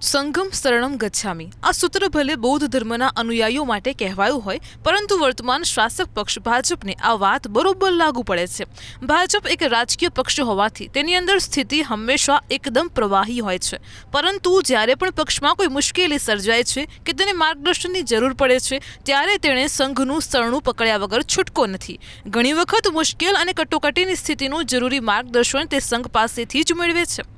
સંઘમ શરણમ ગચ્છામિ આ સૂત્ર ભલે બૌદ્ધ ધર્મના અનુયાયીઓ માટે કહેવાયું હોય, પરંતુ વર્તમાન શાસક પક્ષ ભાજપને આ વાત બરોબર લાગુ પડે છે. ભાજપ એક રાજકીય પક્ષ હોવાથી તેની અંદર સ્થિતિ હંમેશા એકદમ પ્રવાહી હોય છે, પરંતુ જ્યારે પણ પક્ષમાં કોઈ મુશ્કેલી સર્જાય છે કે તેને માર્ગદર્શનની જરૂર પડે છે, ત્યારે તેણે સંઘનું શરણું પકડ્યા વગર છૂટકો નથી. ઘણી વખત મુશ્કેલ અને કટોકટીની સ્થિતિનું જરૂરી માર્ગદર્શન તે સંઘ પાસેથી જ મેળવે છે.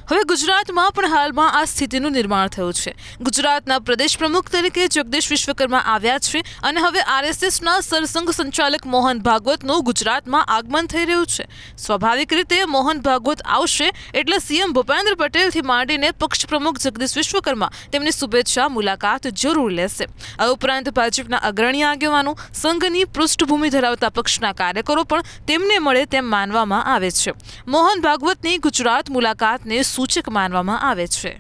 હવે ગુજરાતમાં પણ હાલમાં આ સ્થિતિનું નિર્માણ થયું છે. ગુજરાતના પ્રદેશ પ્રમુખ તરીકે જગદીશ વિશ્વકર્મા આવ્યા છે અને હવે આરએસએસના સરસંઘ સંચાલક મોહન ભાગવતનું ગુજરાતમાં આગમન થઈ રહ્યું છે. સ્વાભાવિક રીતે મોહન ભાગવત આવશે એટલે સીએમ ભૂપેન્દ્ર પટેલથી માંડીને પક્ષ પ્રમુખ જગદીશ વિશ્વકર્મા તેમની શુભેચ્છા મુલાકાત જરૂર લેશે. આ ઉપરાંત ભાજપના અગ્રણી આગેવાનો, સંઘની પૃષ્ઠભૂમિ ધરાવતા પક્ષના કાર્યકરો પણ તેમને મળે તેમ માનવામાં આવે છે. મોહન ભાગવતની ગુજરાત મુલાકાતને સૂચક માનવામાં આવે છે.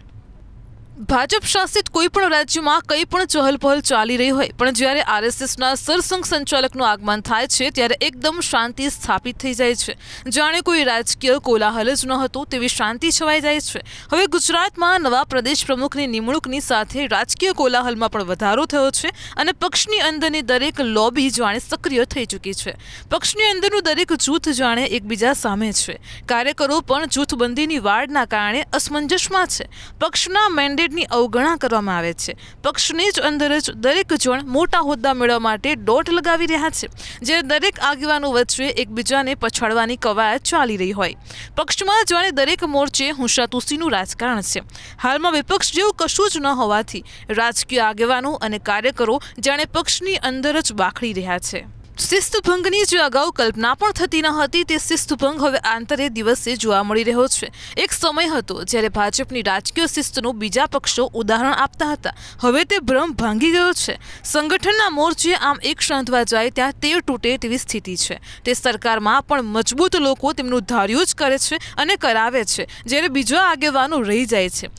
ભાજપ શાસિત કોઈ પણ રાજ્યમાં કંઈ પણ ચહલપહલ ચાલી રહી હોય, પણ જ્યારે આરએસએસના સરસંઘ સંચાલકનું આગમન થાય છે ત્યારે એકદમ શાંતિ સ્થાપિત થઈ જાય છે. જાણે કોઈ રાજકીય કોલાહલ જ ન હતો તેવી શાંતિ છવાઈ જાય છે. હવે ગુજરાતમાં નવા પ્રદેશ પ્રમુખની નિમણૂકની સાથે રાજકીય કોલાહલમાં પણ વધારો થયો છે અને પક્ષની અંદરની દરેક લોબી જાણે સક્રિય થઈ ચૂકી છે. પક્ષની અંદરનું દરેક જૂથ જાણે એકબીજા સામે છે. કાર્યકરો પણ જૂથબંધીની વાડના કારણે અસમંજસમાં છે. પક્ષના મેન્ડેટની અવગણના કરવામાં આવે છે. પક્ષની જ અંદર જ દરેક જણ મોટા હોદ્દા મેળવવા માટે દોટ લગાવી રહ્યા છે, જ્યારે દરેક આગેવાનો વચ્ચે એકબીજાને પછાડવાની કવાયત ચાલી રહી હોય. પક્ષમાં જાણે દરેક મોરચે હુંસાતુસીનું રાજકારણ છે. હાલમાં વિપક્ષ જેવું કશું જ ન હોવાથી રાજકીય આગેવાનો અને કાર્યકરો જાણે પક્ષની અંદર જ બાખડી રહ્યા છે. શિસ્તભંગની જે અગાઉ કલ્પના પણ થતી ન હતી તે શિસ્તભંગ હવે આંતરે દિવસે જોવા મળી રહ્યો છે. એક સમય હતો જ્યારે ભાજપની રાજકીય શિસ્તનું બીજા પક્ષો ઉદાહરણ આપતા હતા. હવે તે ભ્રમ ભાંગી ગયો છે. સંગઠનના મોરચે આમ એક સાંધવા જાય ત્યાં તેર તૂટે તેવી સ્થિતિ છે. તે સરકારમાં પણ મજબૂત લોકો તેમનું ધાર્યું જ કરે છે અને કરાવે છે, જ્યારે બીજા આગેવાનો રહી જાય છે.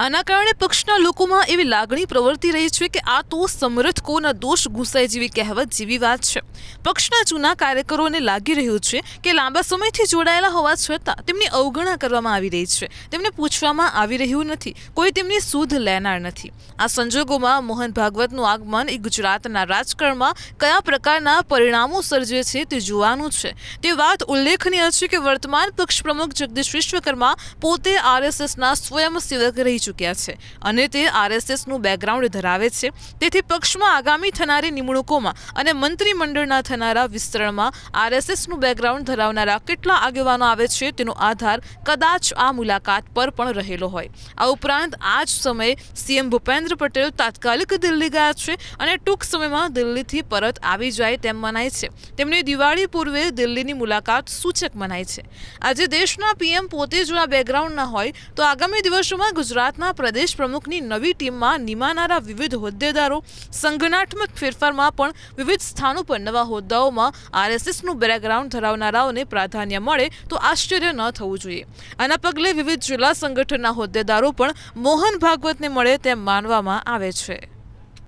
આના કારણે પક્ષના લોકોમાં એવી લાગણી પ્રવર્તી રહી છે કે આ તો સમર્થકોના દોષ ઘૂસાય જેવી કહેવત જેવી વાત છે. પક્ષના જૂના કાર્યકરોને લાગી રહ્યું છે કે લાંબા સમયથી જોડાયેલા હોવા છતાં તેમની અવગણના કરવામાં આવી રહી છે. તેમને પૂછવામાં આવી રહ્યું નથી, કોઈ તેમની સુધ લેનાર નથી. આ સંજોગોમાં મોહન ભાગવતનું આગમન એ ગુજરાતના રાજકારણમાં કયા પ્રકારના પરિણામો સર્જે છે તે જોવાનું છે. તે વાત ઉલ્લેખનીય છે કે વર્તમાન પક્ષ પ્રમુખ જગદીશ વિશ્વકર્મા પોતે આરએસએસના સ્વયંસેવક રહી ચૂક્યા છે અને તે આરએસએસનું બેકગ્રાઉન્ડ ધરાવે છે. તેથી પક્ષમાં આગામી થનારી નિમણૂકોમાં અને મંત્રીમંડળના થનારા વિસ્તરણમાં આરએસએસનું બેકગ્રાઉન્ડ ધરાવનારા કેટલા આગેવાનો આવે છે તેનો આધાર કદાચ આ મુલાકાત પર પણ રહેલો હોય. આ ઉપરાંત આ જ સમયે સીએમ ભૂપેન્દ્ર પટેલ તાત્કાલિક દિલ્હી ગયા છે અને ટૂંક સમયમાં દિલ્હીથી પરત આવી જાય તેમ મનાય છે. તેમની દિવાળી પૂર્વે દિલ્હીની મુલાકાત સૂચક મનાય છે. આજે દેશના પીએમ પોતે જો આ બેકગ્રાઉન્ડ ન હોય તો આગામી દિવસોમાં ગુજરાતના પ્રદેશ પ્રમુખની નવી ટીમમાં નિમાનારા વિવિધ હોદ્દેદારો, સંગઠનાત્મક ફેરફારમાં પણ વિવિધ સ્થાનો પર નવા હોદ્દાઓમાં આરએસએસનું બેકગ્રાઉન્ડ ધરાવનારાઓને પ્રાધાન્ય મળે તો આશ્ચર્ય ન થવું જોઈએ. આના પગલે વિવિધ જિલ્લા સંગઠનના હોદ્દેદારો પણ મોહન ભાગવતને મળે તેમ માનવામાં આવે છે.